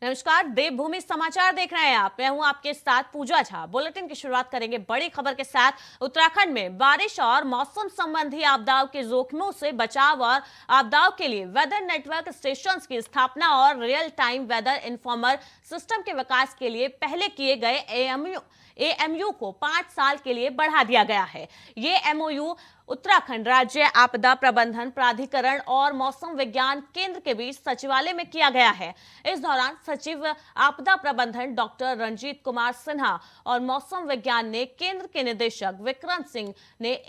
नमस्कार, देवभूमि समाचार देख रहे हैं आप। मैं हूं आपके साथ पूजा झा। बुलेटिन की शुरुआत करेंगे बड़ी खबर के साथ। उत्तराखंड में बारिश और मौसम संबंधी आपदाओं के जोखिमों से बचाव और आपदाओं के लिए वेदर नेटवर्क स्टेशंस की स्थापना और real time weather informer system के विकास के लिए पहले किए गए एएमयू को 5 साल के लिए बढ़ा दिया गया है। ये एमओयू उत्तराखंड राज्य आपदा प्रबंधन प्राधिकरण और मौसम विज्ञान केंद्र के बीच सचिवालय में किया गया है। इस दौरान सचिव आपदा प्रबंधन डॉक्टर रंजीत कुमार सिन्हा और मौसम विज्ञान ने केंद्र के निदेशक विक्रम सिंह ने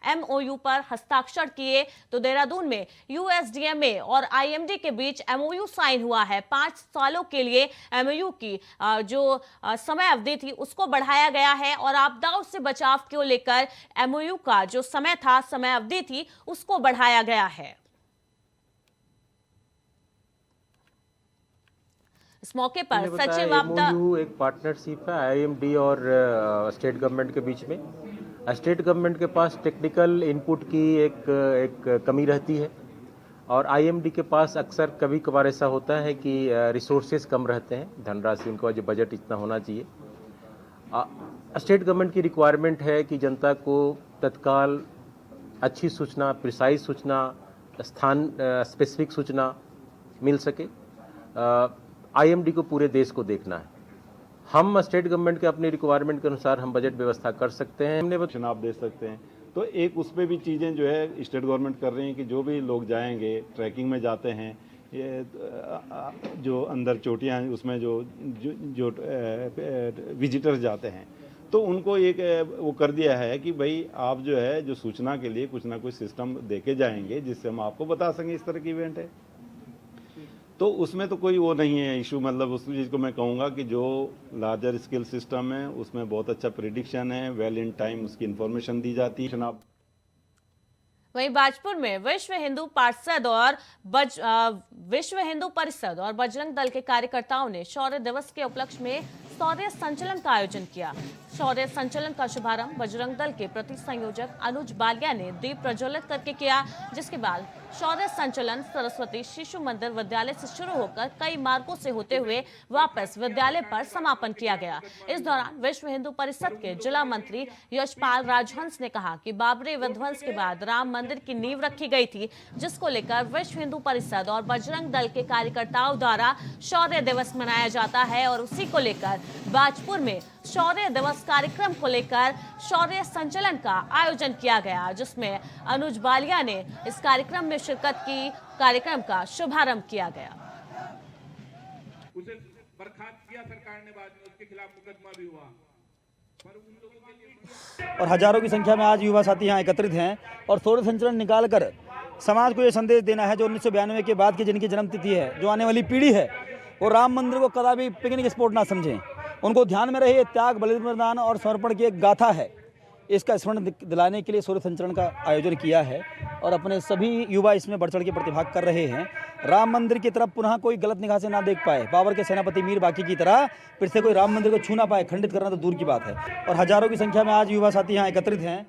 एमओयू पर हस्ताक्षर किए। तो देहरादून में यूएसडीएमए और आईएमडी के बीच एमओयू साइन हुआ है। 5 सालों के लिए एमओयू की जो समय अवधि थी उसको बढ़ाया गया है और आपदाओं से बचाव को लेकर एमओयू का जो समय अवधि थी उसको बढ़ाया गया है। इस मौके पर सचिव आपदा एक पार्टनरशिप है आईएमडी और स्टेट गवर्नमेंट के बीच में। स्टेट गवर्नमेंट के पास टेक्निकल इनपुट की एक कमी रहती है और आईएमडी के पास अक्सर कभी कभार ऐसा होता है कि रिसोर्सेज कम रहते हैं, धनराशि उनका जो बजट इतना होना चाहिए। स्टेट गवर्नमेंट की रिक्वायरमेंट है कि जनता को तत्काल अच्छी सूचना, प्रिसाइज सूचना, स्थान स्पेसिफिक सूचना मिल सके। आईएमडी को पूरे देश को देखना है। हम स्टेट गवर्नमेंट के अपनी रिक्वायरमेंट के अनुसार हम बजट व्यवस्था कर सकते हैं, हमने चुनाव दे सकते हैं। तो एक उस पर भी चीज़ें जो है स्टेट गवर्नमेंट कर रही हैं कि जो भी लोग जाएंगे ट्रैकिंग में जाते हैं, ये जो अंदर चोटियाँ हैं उसमें जो विजिटर्स जाते हैं तो उनको एक वो कर दिया है कि भाई आप जो है जो सूचना के लिए कुछ ना कुछ सिस्टम देके जाएंगे जिससे हम आपको बता सकें इस तरह की इवेंट है। तो उसमें तो कोई वो नहीं है इशू। मतलब उस चीज़ को मैं कहूँगा कि जो लार्जर स्केल सिस्टम है उसमें बहुत अच्छा प्रिडिक्शन है, वेल इन टाइम उसकी इन्फॉर्मेशन दी जाती है। जनाब वहीं बाजपुर में विश्व हिंदू परिषद और बजरंग दल के कार्यकर्ताओं ने शौर्य दिवस के उपलक्ष्य में शौर्य संचलन का आयोजन किया। शौर्य संचलन का शुभारंभ बजरंग दल के प्रति संयोजक अनुज बालिया ने दीप प्रज्वलित करके किया, जिसके बाद शौर्य संचलन सरस्वती शिशु मंदिर विद्यालय से शुरू होकर कई मार्गों से होते हुए वापस विद्यालय पर समापन किया गया। इस दौरान विश्व हिंदू परिषद के जिला मंत्री यशपाल राजहंस ने कहा कि बाबरी विध्वंस के बाद राम मंदिर की नींव रखी गई थी, जिसको लेकर विश्व हिंदू परिषद और बजरंग दल के कार्यकर्ताओं द्वारा शौर्य दिवस मनाया जाता है और उसी को लेकर बाजपुर में शौर्य दिवस कार्यक्रम को लेकर शौर्य संचलन का आयोजन किया गया, जिसमें अनुज बालिया ने इस कार्यक्रम में शिरकत की। कार्यक्रम का शुभारंभ किया गया। उसे बर्खास्त किया सरकार ने, बाद में उसके खिलाफ मुकदमा भी हुआ, पर उन लोगों के लिए और हजारों की संख्या में आज युवा साथी यहाँ एकत्रित हैं और शौर्य संचलन निकालकर समाज को ये संदेश देना है जो 1992 के बाद की जिनकी जन्मतिथि है, जो आने वाली पीढ़ी है, वो राम मंदिर को कदापि पिकनिक स्पॉट ना समझें। उनको ध्यान में रहे त्याग, बलिदान और समर्पण की एक गाथा है। इसका स्मरण दिलाने के लिए शौर्य संचलन का आयोजन किया है और अपने सभी युवा इसमें बढ़ चढ़ के प्रतिभाग कर रहे हैं। राम मंदिर की तरफ पुनः कोई गलत निगाह से ना देख पाए, बाबर के सेनापति मीर बाकी की तरह फिर से कोई राम मंदिर को छू ना पाए, खंडित करना तो दूर की बात है। और हजारों की संख्या में आज युवा साथी यहाँ एकत्रित हैं।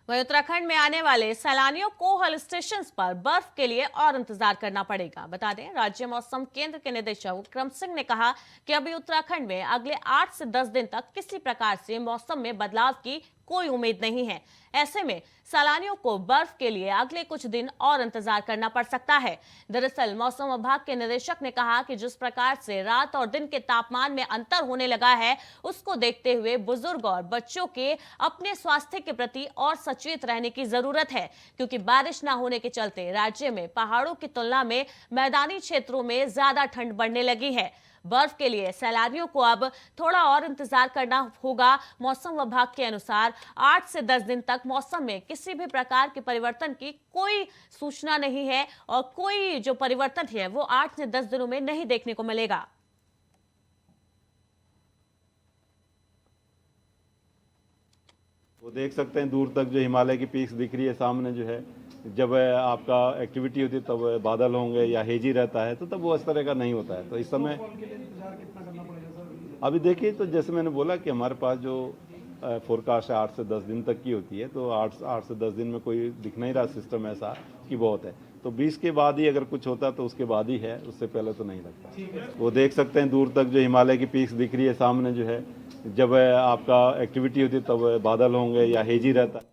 वहीं उत्तराखंड में आने वाले सैलानियों को हिल स्टेशन पर बर्फ के लिए और इंतजार करना पड़ेगा। बता दें, राज्य मौसम केंद्र के निदेशक विक्रम सिंह ने कहा कि अभी उत्तराखंड में अगले 8 से 10 दिन तक किसी प्रकार से मौसम में बदलाव की कोई उम्मीद नहीं है। ऐसे में सैलानियों को बर्फ के लिए अगले कुछ दिन और इंतजार करना पड़ सकता है। दरअसल मौसम विभाग के निदेशक ने कहा कि जिस प्रकार से रात और दिन के तापमान में अंतर होने लगा है, उसको देखते हुए बुजुर्ग और बच्चों के अपने स्वास्थ्य के प्रति और सचेत रहने की जरूरत है, क्योंकि बारिश न होने के चलते राज्य में पहाड़ों की तुलना में मैदानी क्षेत्रों में ज्यादा ठंड बढ़ने लगी है। बर्फ के लिए सैलानियों को अब थोड़ा और इंतजार करना होगा। मौसम विभाग के अनुसार 8 से 10 दिन तक मौसम में किसी भी प्रकार के परिवर्तन की कोई सूचना नहीं है और कोई जो परिवर्तन है वो 8 से 10 दिनों में नहीं देखने को मिलेगा। वो देख सकते हैं दूर तक जो हिमालय की पीक्स दिख रही है सामने जो है। जब आपका एक्टिविटी होती है तब बादल होंगे या हेजी रहता है तो तब वो इस तरह का नहीं होता है। तो इस समय अभी देखिए, तो जैसे मैंने बोला कि हमारे पास जो फोरकास्ट है 8 से 10 दिन तक की होती है, तो 8 से 10 दिन में कोई दिख नहीं रहा सिस्टम ऐसा कि बहुत है। तो 20 के बाद ही अगर कुछ होता तो उसके बाद ही है, उससे पहले तो नहीं लगता। वो देख सकते हैं दूर तक जो हिमालय की पीक्स दिख रही है सामने जो है, जब आपका एक्टिविटी होती है तब बादल होंगे या हेजी रहता है।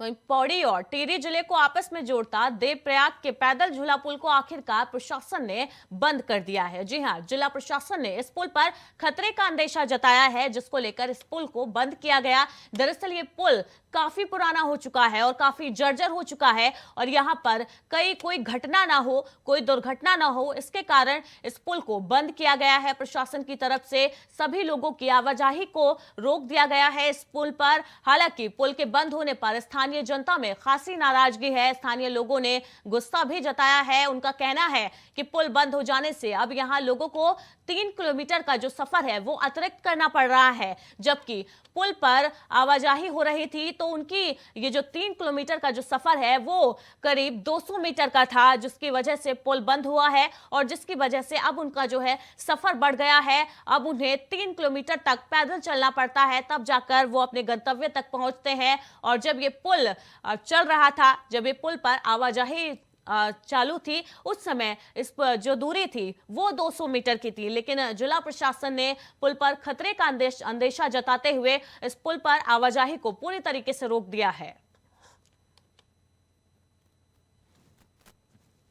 वहीं पौड़ी और टिहरी जिले को आपस में जोड़ता देवप्रयाग के पैदल झूला पुल को आखिरकार प्रशासन ने बंद कर दिया है। जी हां, जिला प्रशासन ने इस पुल पर खतरे का अंदेशा जताया है, जिसको लेकर इस पुल को बंद किया गया। दरअसल ये पुल काफी पुराना हो चुका है और काफी जर्जर हो चुका है और यहाँ पर कोई घटना ना हो, कोई दुर्घटना ना हो, इसके कारण इस पुल को बंद किया गया है। प्रशासन की तरफ से सभी लोगों की आवाजाही को रोक दिया गया है इस पुल पर। हालांकि पुल के बंद होने पर स्थानीय जनता में खासी नाराजगी है। स्थानीय लोगों ने गुस्सा भी जताया है। उनका कहना है कि पुल बंद हो जाने से अब यहाँ लोगों को 3 किलोमीटर का जो सफर है वो अतिरिक्त करना पड़ रहा है, जबकि पुल पर आवाजाही हो रही थी तो उनकी ये जो 3 किलोमीटर का जो सफर है वो करीब 200 मीटर का था, जिसकी वजह से पुल बंद हुआ है और जिसकी वजह से अब उनका जो है सफर बढ़ गया है। अब उन्हें 3 किलोमीटर तक पैदल चलना पड़ता है, तब जाकर वो अपने गंतव्य तक पहुंचते हैं। और जब ये पुल चल रहा था, जब ये पुल पर आवाजाही चालू थी, उस समय इस पर जो दूरी थी वो 200 मीटर की थी, लेकिन जिला प्रशासन ने पुल पर खतरे का अंदेशा जताते हुए इस पुल पर आवाजाही को पूरी तरीके से रोक दिया है।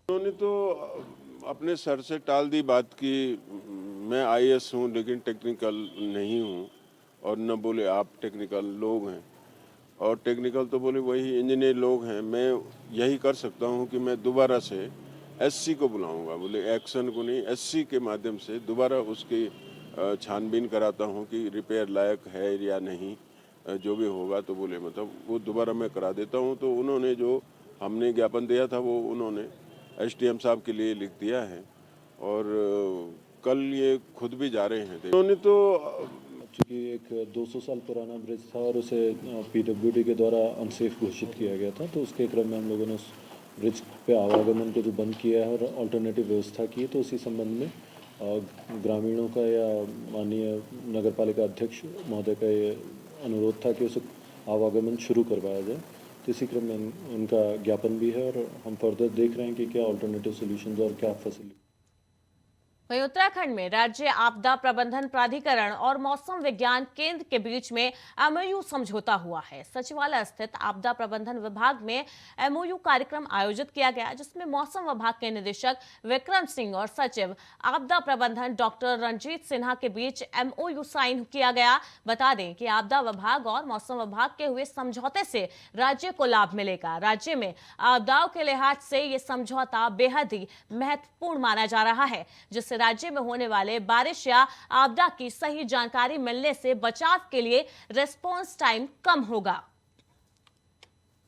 उन्होंने तो अपने सर से टाल दी बात कि मैं आईएएस हूं लेकिन टेक्निकल नहीं हूं, और न बोले आप टेक्निकल लोग हैं, और टेक्निकल तो बोले वही इंजीनियर लोग हैं। मैं यही कर सकता हूं कि मैं दोबारा से एससी को बुलाऊंगा, बोले एक्शन को नहीं, एससी के माध्यम से दोबारा उसकी छानबीन कराता हूं कि रिपेयर लायक है या नहीं, जो भी होगा तो बोले मतलब वो दोबारा मैं करा देता हूं। तो उन्होंने जो हमने ज्ञापन दिया था वो उन्होंने एसडीएम साहब के लिए लिख दिया है, और कल ये खुद भी जा रहे हैं। उन्होंने तो चूँकि एक 200 साल पुराना ब्रिज था और उसे पीडब्ल्यूडी के द्वारा अनसेफ घोषित किया गया था, तो उसके क्रम में हम लोगों ने उस ब्रिज पे आवागमन को जो बंद किया है और अल्टरनेटिव व्यवस्था की है। तो उसी संबंध में ग्रामीणों का या माननीय नगर पालिका अध्यक्ष महोदय का ये अनुरोध था कि उसे आवागमन शुरू करवाया जाए। तो इसी क्रम में उनका ज्ञापन भी है और हम फर्दर देख रहे हैं कि क्या अल्टरनेटिव सोल्यूशंस और क्या फैसिलिटी। वहीं उत्तराखंड में राज्य आपदा प्रबंधन प्राधिकरण और मौसम विज्ञान केंद्र के बीच में एमओयू समझौता हुआ है। सचिवालय स्थित आपदा प्रबंधन विभाग में एमओयू कार्यक्रम आयोजित किया गया, जिसमें मौसम विभाग के निदेशक विक्रम सिंह और सचिव आपदा प्रबंधन डॉक्टर रंजीत सिन्हा के बीच एमओयू साइन किया गया। बता दें कि आपदा विभाग और मौसम विभाग के हुए समझौते से राज्य को लाभ मिलेगा। राज्य में आपदाओं के लिहाज से ये समझौता बेहद ही महत्वपूर्ण माना जा रहा है, जिससे राज्य में होने वाले बारिश या आपदा की सही जानकारी मिलने से बचाव के लिए रिस्पांस टाइम कम होगा।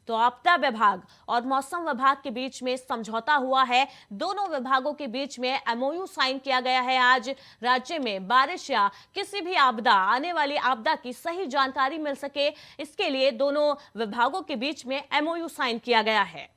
तो आपदा विभाग और मौसम विभाग के बीच में समझौता हुआ है। दोनों विभागों के बीच में एमओयू साइन किया गया है। आज राज्य में बारिश या किसी भी आपदा, आने वाली आपदा की सही जानकारी मिल सके, इसके लिए दोनों विभागों के बीच में एमओयू साइन किया गया है।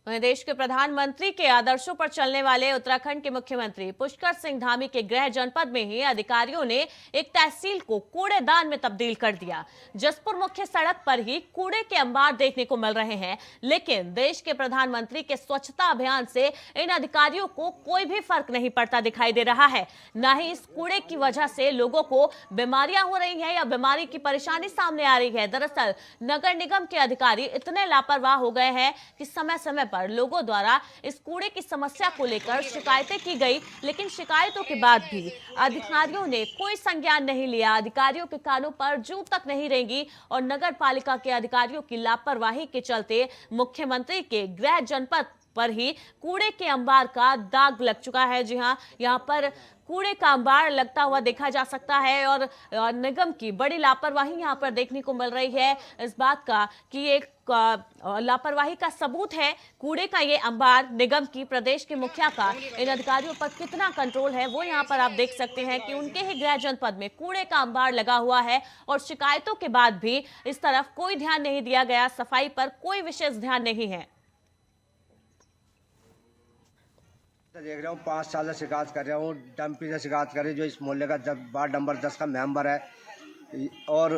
देश के प्रधानमंत्री के आदर्शों पर चलने वाले उत्तराखंड के मुख्यमंत्री पुष्कर सिंह धामी के गृह जनपद में ही अधिकारियों ने एक तहसील को कूड़ेदान में तब्दील कर दिया। जसपुर मुख्य सड़क पर ही कूड़े के अंबार देखने को मिल रहे हैं, लेकिन देश के प्रधानमंत्री के स्वच्छता अभियान से इन अधिकारियों को कोई भी फर्क नहीं पड़ता दिखाई दे रहा है। न ही इस कूड़े की वजह से लोगों को बीमारियां हो रही हैं या बीमारी की परेशानी सामने आ रही है। दरअसल नगर निगम के अधिकारी इतने लापरवाह हो गए हैं कि समय समय पर लोगों द्वारा इस कूड़े की समस्या को लेकर शिकायतें की गई, लेकिन शिकायतों के बाद भी अधिकारियों ने कोई संज्ञान नहीं लिया। अधिकारियों के कानों पर जूं तक नहीं रेंगी और नगर पालिका के अधिकारियों की लापरवाही के चलते मुख्यमंत्री के गृह जनपद पर ही कूड़े के अंबार का दाग लग चुका है। जी हां, यहां पर कूड़े का अंबार लगता हुआ देखा जा सकता है और निगम की बड़ी लापरवाही यहां पर देखने को मिल रही है। इस बात का कि एक लापरवाही का सबूत है कूड़े का ये अंबार। निगम की प्रदेश के मुखिया का इन अधिकारियों पर कितना कंट्रोल है वो यहाँ पर आप देख सकते हैं कि उनके ही गृह जनपद में कूड़े का अंबार लगा हुआ है और शिकायतों के बाद भी इस तरफ कोई ध्यान नहीं दिया गया। सफाई पर कोई विशेष ध्यान नहीं है। देख रहा हूँ 5 साल से शिकायत कर रहा हूँ, डंपी से शिकायत कर रही, जो इस मोहल्ले का वार्ड नंबर 10 का मेंबर है, और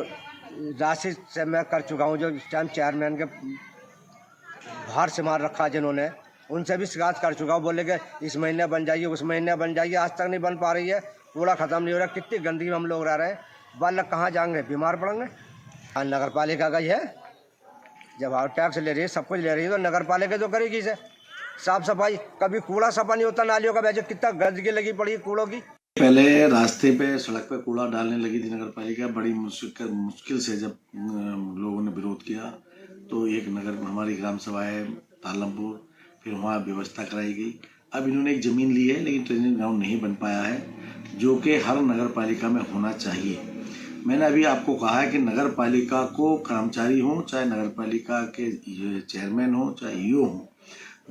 राशि से मैं कर चुका हूँ, जो इस टाइम चेयरमैन के बाहर से मार रखा जिन्होंने, उनसे भी शिकायत कर चुका हूँ। बोले कि इस महीने बन जाइए, उस महीने बन जाइए, आज तक नहीं बन पा रही है, कूड़ा ख़त्म नहीं हो रहा। कितनी गंदगी में हम लोग रह रहे हैं, बालक कहाँ जाएंगे, बीमार पड़ेंगे। नगर पालिका का ही है, जब आप टैक्स ले रही है, सब कुछ ले रही है, तो नगर पालिका तो करेगी इसे साफ सफाई। कभी कूड़ा सफा नहीं होता नालियों का, वैसे कितना गंदगी लगी पड़ी है कूड़ों की। पहले रास्ते पे सड़क पे कूड़ा डालने लगी थी नगर पालिका, बड़ी मुश्किल से जब लोगों ने विरोध किया तो एक हमारी ग्राम सभा है तालमपुर, फिर वहाँ व्यवस्था कराई गई। अब इन्होंने एक ज़मीन ली है, लेकिन ट्रेनिंग ग्राउंड नहीं बन पाया है, जो कि हर नगर पालिका में होना चाहिए। मैंने अभी आपको कहा है कि नगर पालिका को कर्मचारी हो, चाहे नगर पालिका के चेयरमैन हो, चाहे ईओ हो,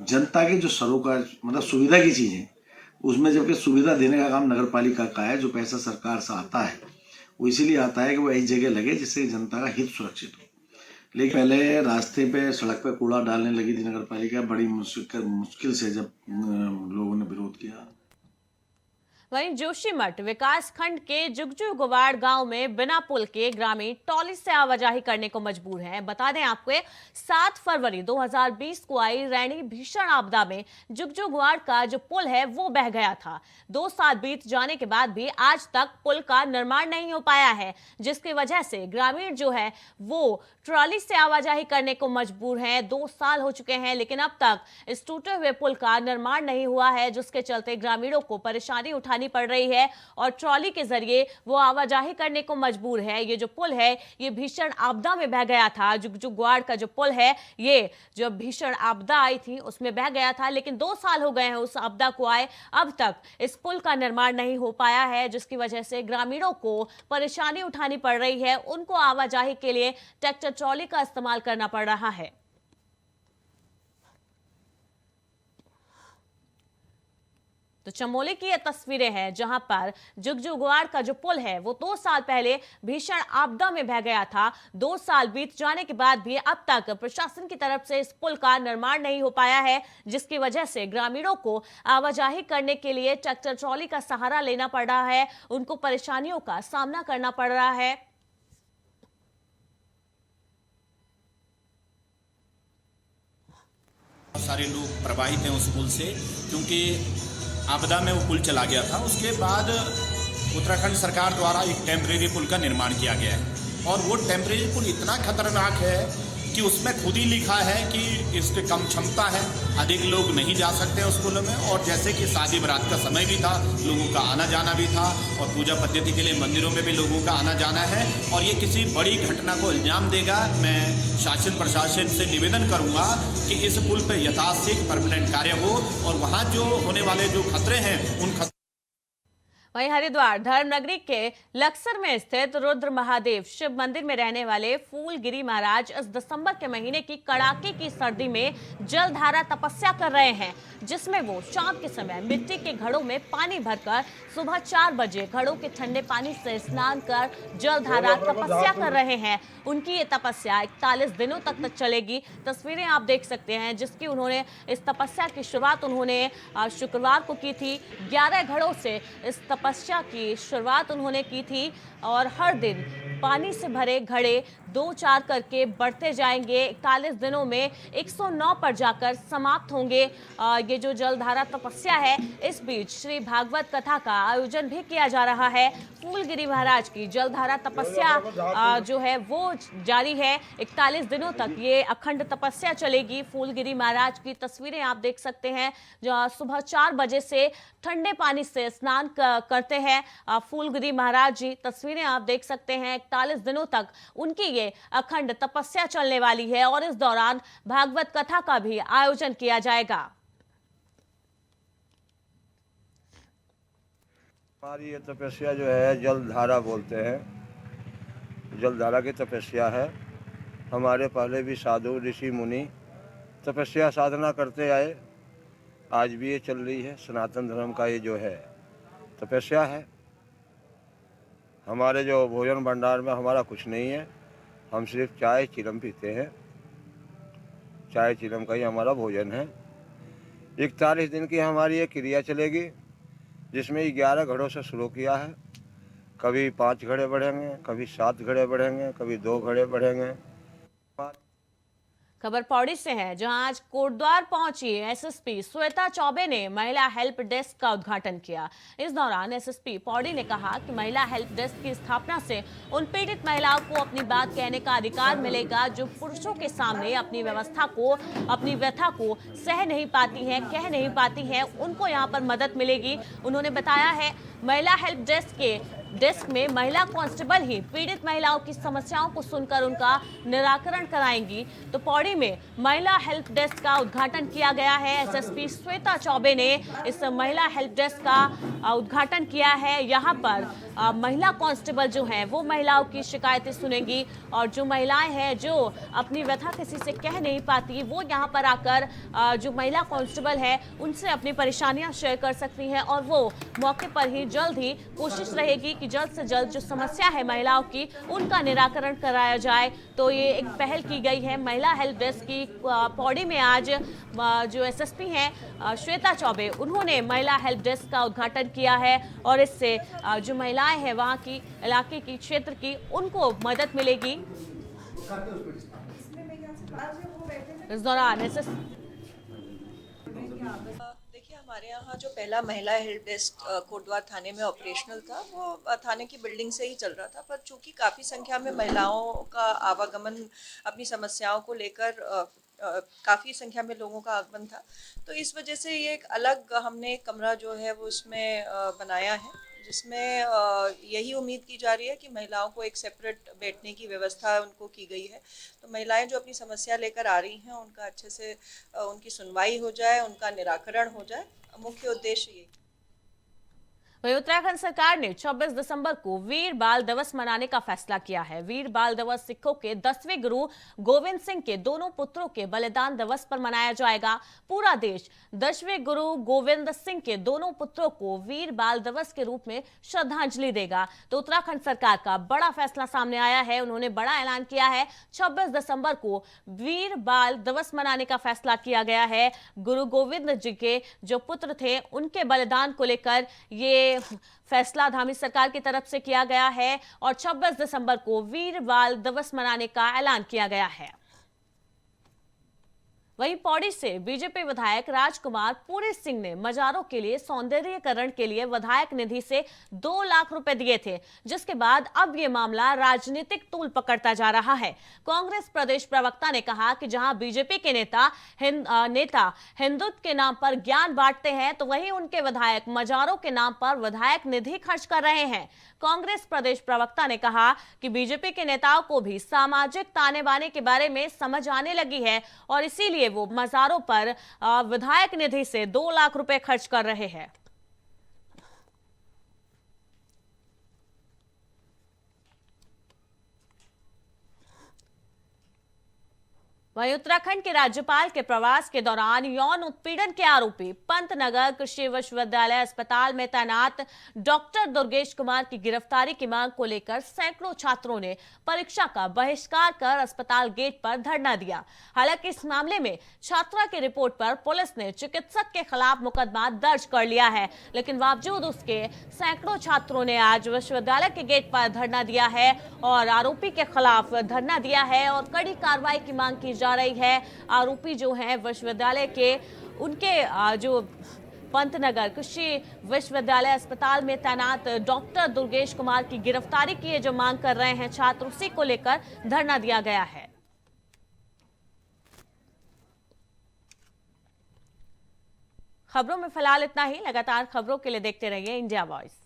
जनता के जो सरोकार मतलब सुविधा की चीज़ें, उसमें जबकि सुविधा देने का काम नगर पालिका का है। जो पैसा सरकार से आता है वो इसीलिए आता है कि वो ऐसी जगह लगे जिससे जनता का हित सुरक्षित हो। लेकिन पहले रास्ते पे सड़क पे कूड़ा डालने लगी थी नगर पालिका, बड़ी मुश्किल से जब लोगों ने विरोध किया। वहीं जोशीमठ विकास खंड के जुगजू गुवाड़ गांव में बिना पुल के ग्रामीण ट्रॉली से आवाजाही करने को मजबूर हैं। बता दें आपको 7 फरवरी 2020 को आई रैनी भीषण आपदा में जुगजू गुवाड़ का जो पुल है वो बह गया था। 2 साल बीत जाने के बाद भी आज तक पुल का निर्माण नहीं हो पाया है, जिसकी वजह से ग्रामीण जो है वो ट्रॉली से आवाजाही करने को मजबूर हैं। 2 साल हो चुके हैं, लेकिन अब तक इस टूटे हुए पुल का निर्माण नहीं हुआ है, जिसके चलते ग्रामीणों को परेशानी उठानी पड़ रही है और ट्रॉली के जरिए वो आवाजाही करने को मजबूर है। ये जो पुल है ये भीषण आपदा में बह गया था। जुगजू गुवाड़ का जो पुल है ये जो भीषण आपदा आई थी उसमें बह गया था, लेकिन 2 साल हो गए हैं उस आपदा को आए, अब तक इस पुल का निर्माण नहीं हो पाया है, जिसकी वजह से ग्रामीणों को परेशानी उठानी पड़ रही है। उनको आवाजाही के लिए ट्रैक्टर ट्रॉली का इस्तेमाल करना पड़ रहा है। तो चमोली की ये तस्वीरें हैं जहां पर जुगजू गुवाड़ का जो पुल है वो 2 साल पहले भीषण आपदा में बह गया था। 2 साल बीत जाने के बाद भी अब तक प्रशासन की तरफ से इस पुल का निर्माण नहीं हो पाया है, जिसकी वजह से ग्रामीणों को आवाजाही करने के लिए ट्रैक्टर ट्रॉली का सहारा लेना पड़ रहा है। उनको परेशानियों का सामना करना पड़ रहा है। सारे लोग प्रभावित हैं उस पुल से, क्योंकि आपदा में वो पुल चला गया था। उसके बाद उत्तराखंड सरकार द्वारा एक टेम्परेरी पुल का निर्माण किया गया है और वो टेम्परेरी पुल इतना खतरनाक है कि उसमें खुद ही लिखा है कि इसकी कम क्षमता है, अधिक लोग नहीं जा सकते उस पुल में। और जैसे कि शादी बारात का समय भी था, लोगों का आना जाना भी था और पूजा पद्धति के लिए मंदिरों में भी लोगों का आना जाना है और ये किसी बड़ी घटना को अंजाम देगा। मैं शासन प्रशासन से निवेदन करूंगा कि इस पुल पर यथाशीघ्र परमानेंट कार्य हो और वहाँ जो होने वाले जो खतरे हैं उन वहीं हरिद्वार धर्मनगरी के लक्सर में स्थित रुद्र महादेव शिव मंदिर में रहने वाले फूलगिरी महाराज इस दिसंबर के महीने की कड़ाके की सर्दी में जलधारा तपस्या कर रहे हैं, जिसमें वो शाम के समय मिट्टी के घड़ों में पानी भरकर सुबह 4 बजे घड़ों के ठंडे पानी से स्नान कर जलधारा तपस्या कर रहे हैं। उनकी ये तपस्या 41 दिनों तक चलेगी। तस्वीरें आप देख सकते हैं जिसकी उन्होंने इस तपस्या की शुरुआत उन्होंने शुक्रवार को की थी। 11 घड़ों से इस तपस्या की शुरुआत उन्होंने की थी और हर दिन पानी से भरे घड़े 2-4 करके बढ़ते जाएंगे। 41 दिनों में 109 पर जाकर समाप्त होंगे ये जो जलधारा तपस्या है। इस बीच श्री भागवत कथा का आयोजन भी किया जा रहा है। फूलगिरी महाराज की जलधारा तपस्या जो है वो जारी है। 41 दिनों तक ये अखंड तपस्या चलेगी। फूलगिरी महाराज की तस्वीरें आप देख सकते हैं जो सुबह 4 बजे से ठंडे पानी से स्नान करते हैं फूलगिरी महाराज जी। तस्वीरें आप देख सकते हैं। 41 दिनों तक उनकी ये अखंड तपस्या चलने वाली है और इस दौरान भागवत कथा का भी आयोजन किया जाएगा। हमारी ये तपस्या जो है जलधारा बोलते हैं, जलधारा की तपस्या है। हमारे पहले भी साधु ऋषि मुनि तपस्या साधना करते आए, आज भी ये चल रही है। सनातन धर्म का ये जो है तपस्या है। हमारे जो भोजन भंडार में हमारा कुछ नहीं है, हम सिर्फ चाय चिलम पीते हैं। चाय चिलम का ही हमारा भोजन है। 41 दिन की हमारी ये क्रिया चलेगी, जिसमें 11 घड़ों से शुरू किया है। कभी 5 घड़े बढ़ेंगे, कभी 7 घड़े बढ़ेंगे, कभी 2 घड़े बढ़ेंगे। खबर पौड़ी से है, जहां आज कोटद्वार पहुंची एसएसपी श्वेता चौबे ने महिला हेल्प डेस्क का उद्घाटन किया। इस दौरान एसएसपी पौड़ी ने कहा कि महिला हेल्प डेस्क की स्थापना से उन पीड़ित महिलाओं को अपनी बात कहने का अधिकार मिलेगा, जो पुरुषों के सामने अपनी व्यथा को सह नहीं पाती हैं, कह नहीं पाती हैं, उनको यहां पर मदद मिलेगी। उन्होंने बताया है महिला हेल्प डेस्क में महिला कांस्टेबल ही पीड़ित महिलाओं की समस्याओं को सुनकर उनका निराकरण कराएंगी। तो पौड़ी में महिला हेल्प डेस्क का उद्घाटन किया गया है। एसएसपी श्वेता चौबे ने इस महिला हेल्प डेस्क का उद्घाटन किया है। यहाँ पर महिला कांस्टेबल जो हैं वो महिलाओं की शिकायतें सुनेंगी, और जो महिलाएं हैं जो अपनी व्यथा किसी से कह नहीं पाती, वो यहाँ पर आकर जो महिला कांस्टेबल है उनसे अपनी परेशानियां शेयर कर सकती हैं, और वो मौके पर ही जल्द ही कोशिश रहेगी कि जल्द से जल्द जो समस्या है महिलाओं की उनका निराकरण कराया जाए। तो ये एक पहल की गई है महिला हेल्प डेस्क की। पौड़ी में आज जो एसएसपी हैं श्वेता चौबे, उन्होंने महिला हेल्प डेस्क का उद्घाटन किया है, और इससे जो महिलाएं हैं वहां की, इलाके की, क्षेत्र की, उनको मदद मिलेगी। इस दौरान देखिए, हमारे यहाँ जो पहला महिला हेल्प डेस्क कोटद्वार थाने में ऑपरेशनल था, वो थाने की बिल्डिंग से ही चल रहा था, पर चूंकि काफ़ी संख्या में महिलाओं का आवागमन अपनी समस्याओं को लेकर काफ़ी संख्या में लोगों का आगमन था, तो इस वजह से ये एक अलग हमने कमरा जो है वो उसमें बनाया है, जिसमें यही उम्मीद की जा रही है कि महिलाओं को एक सेपरेट बैठने की व्यवस्था उनको की गई है। तो महिलाएं जो अपनी समस्या लेकर आ रही हैं उनका अच्छे से उनकी सुनवाई हो जाए, उनका निराकरण हो जाए, मुख्य उद्देश्य ये। वहीं उत्तराखंड सरकार ने 26 दिसंबर को वीर बाल दिवस मनाने का फैसला किया है। वीर बाल दिवस सिखों के 10वें गुरु गोविंद सिंह के दोनों पुत्रों के बलिदान दिवस पर मनाया जाएगा। पूरा देश 10वें गुरु गोविंद सिंह के दोनों पुत्रों को वीर बाल दिवस के रूप में श्रद्धांजलि देगा। तो उत्तराखंड सरकार का बड़ा फैसला सामने आया है। उन्होंने बड़ा ऐलान किया है, 26 दिसंबर को वीर बाल दिवस मनाने का फैसला किया गया है। गुरु गोविंद जी के जो पुत्र थे उनके बलिदान को लेकर ये फैसला धामी सरकार की तरफ से किया गया है, और 26 दिसंबर को वीर बाल दिवस मनाने का ऐलान किया गया है। वहीं पौड़ी से बीजेपी विधायक राजकुमार पूरी सिंह ने मजारों के लिए सौंदर्यीकरण के लिए विधायक निधि से 2 लाख रुपए दिए थे, जिसके बाद अब ये मामला राजनीतिक तूल पकड़ता जा रहा है। कांग्रेस प्रदेश प्रवक्ता ने कहा कि जहां बीजेपी के नेता हिंदुत्व के नाम पर ज्ञान बांटते हैं, तो वहीं उनके विधायक मजारों के नाम पर विधायक निधि खर्च कर रहे हैं। कांग्रेस प्रदेश प्रवक्ता ने कहा कि बीजेपी के नेताओं को भी सामाजिक ताने बाने के बारे में समझ आने लगी है, और इसीलिए वो मजारों पर विधायक निधि से 2 लाख रुपए खर्च कर रहे हैं। वहीं उत्तराखंड के राज्यपाल के प्रवास के दौरान यौन उत्पीड़न के आरोपी पंतनगर कृषि विश्वविद्यालय अस्पताल में तैनात डॉक्टर दुर्गेश कुमार की गिरफ्तारी की मांग को लेकर सैकड़ों छात्रों ने परीक्षा का बहिष्कार कर अस्पताल गेट पर धरना दिया। हालांकि इस मामले में छात्रा की रिपोर्ट पर पुलिस ने चिकित्सक के खिलाफ मुकदमा दर्ज कर लिया है, लेकिन बावजूद उसके सैकड़ों छात्रों ने आज विश्वविद्यालय के गेट पर धरना दिया है और आरोपी के खिलाफ धरना दिया है और कड़ी कार्रवाई की मांग की जा रही है। आरोपी जो हैं विश्वविद्यालय के, उनके जो पंतनगर कृषि विश्वविद्यालय अस्पताल में तैनात डॉक्टर दुर्गेश कुमार की गिरफ्तारी की जो मांग कर रहे हैं छात्र, उसी को लेकर धरना दिया गया है। खबरों में फिलहाल इतना ही। लगातार खबरों के लिए देखते रहिए इंडिया वॉइस।